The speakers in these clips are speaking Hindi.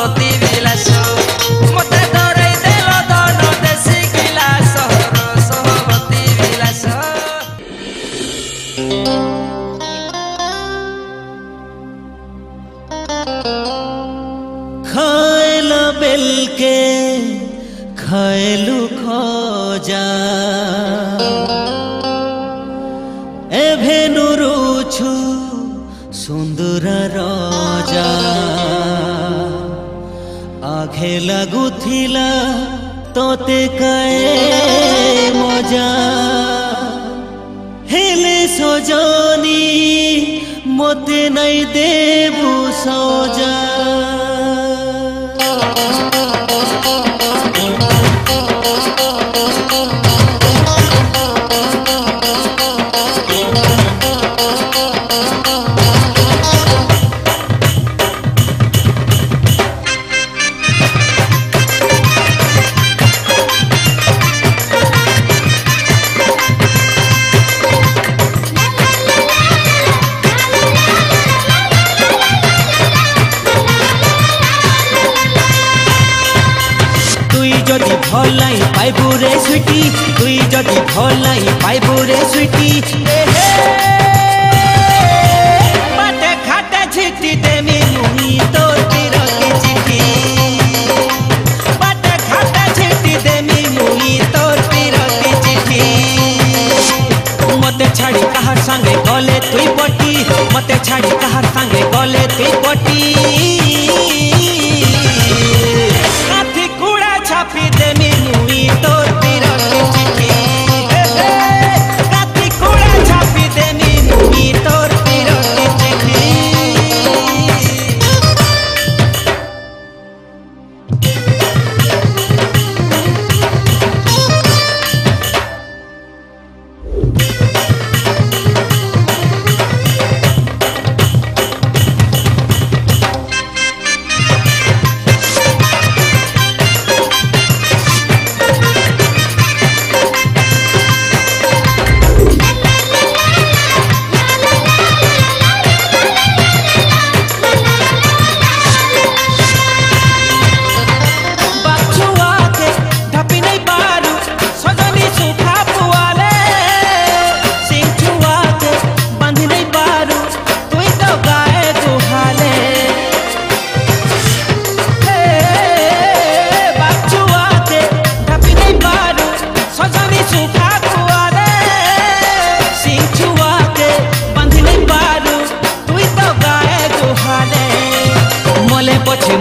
ଅତି ବିଳାସ ମତେ ଧରେଇ ଦେଲ ଧନ ଦେଶୀ ଗିଲାସ ରସ ଅତି ବିଳାସ खाएला बेल के खाएलु खोजा एभेनु रुछु सुंदर राजा आखे लगुथिला तोते काए मजा हेले सजनी मते नहीं देबु सजा जदि भलाई पाइबु रे स्वीटी तुई जदि भलाई पाइबु रे स्वीटी बाटे खाटे छिटी देमी मुही तोर पिरती चिठी बाटे खाटे छिटी देमी मुही तोर पिरती चिठी मते छाड़ी कहार संगे गले तुई पटी मते छाड़ी कहार संगे गले तुई पटी छापी देमी मुई तोर पिरती चिठी काती कुड़ा छापी देमी मुई तोर पिरती चिठी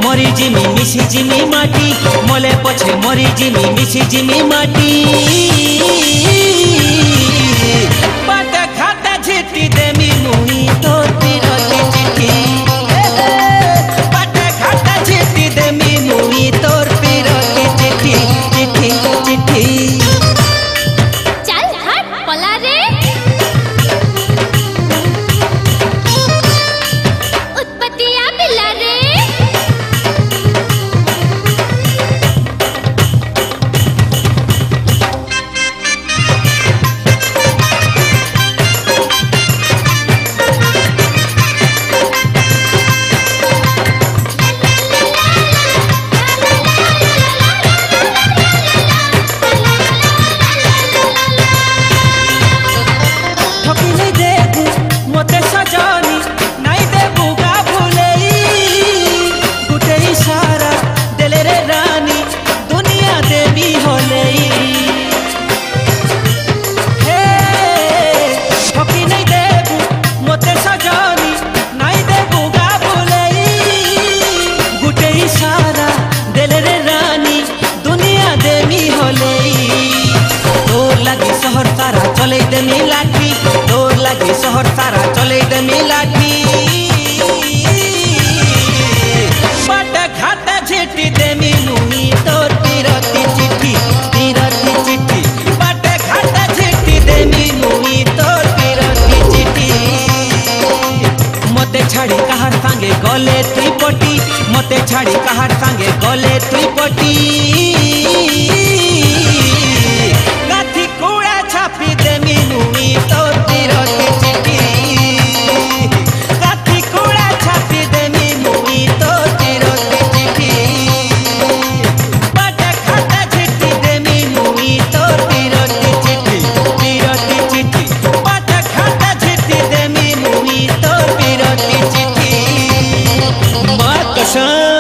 मरी जिमी मिसी जिमी माटी मोले पछे मरी जिमी मिसी जिमी माटी बाटे खाता झिटी देमी मुही तोर पिरती चिठी बाटे खाता झिटी देमी मुही तोर पिरती चिठी चिठी चिठी चल हट पला रे उत्पत्तिया बिल्ला रे चले देमी लाठी तोर लगी शहर सारा चले देमी लाठी बाटे खाता झिटी देमी मुही तोर पिरती चिठी बाटे खाता झिटी देमी मुही तोर पिरती चिठी मते छाड़ी कहार संगे गले तुई पटी मते छाड़ी कहार संगे गले तुई पटी छापी देमी मुई तोर पिरती चिठी काठी कुड़ा छापी देमी मुई तोर पिरती चिठी छन